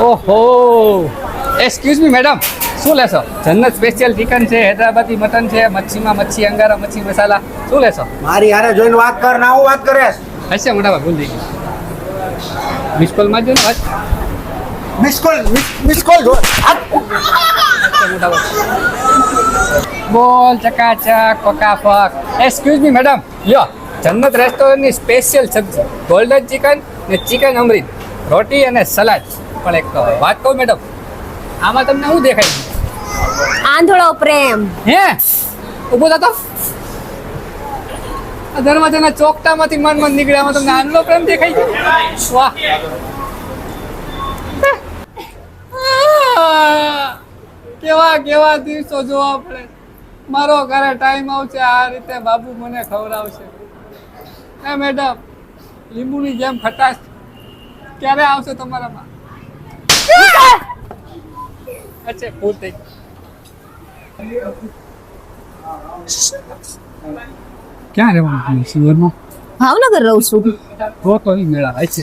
ઓહો excuse me madam શું લેશો? જન્નત સ્પેશિયલ ચિકન છે, હૈદરાબાદી મટન છે, મચ્છીમાં મચ્છી અંગારા, મચ્છી મસાલા, શું લેશો? મારી હારે જોઈને વાત કર ના હું વાત કરે હશે મોટા ભૂલ થઈ ગઈ. મિસ કોલ માં જો ને વાત મિસ કોલ જો મોટા બોલ ચકાચક પકાફક. એક્સક્યુઝ મી મેડમ લ્યો જન્નત રેસ્ટોરન્ટની સ્પેશિયલ સબ્જી ગોલ્ડન ચિકન ને ચિકન અમૃત, રોટી અને સલાડ. પણ એક વાત કહું મેડમ, આમાં તમને શું દેખાય છે? આંધળો પ્રેમ. હે ઊભો થતો દરવાજાના ચોકટામાંથી મન નીકળ્યા, આમાં તમને આંધળો પ્રેમ દેખાય છે? વાહ કેવા કેવા દિવસો જોવા પડે. મારો ઘરે ટાઈમ આવશે આ રીતે બાબુ મને ખવડાવશે. હે મેડમ લીંબુની જેમ ખટાશ ક્યારે આવશે તમારામાં? અચ્છા ભૂલ થઈ. ક્યાં રહેવાનું સિવરમાં? ભાવનગર રહું છું. તો મેળા છે.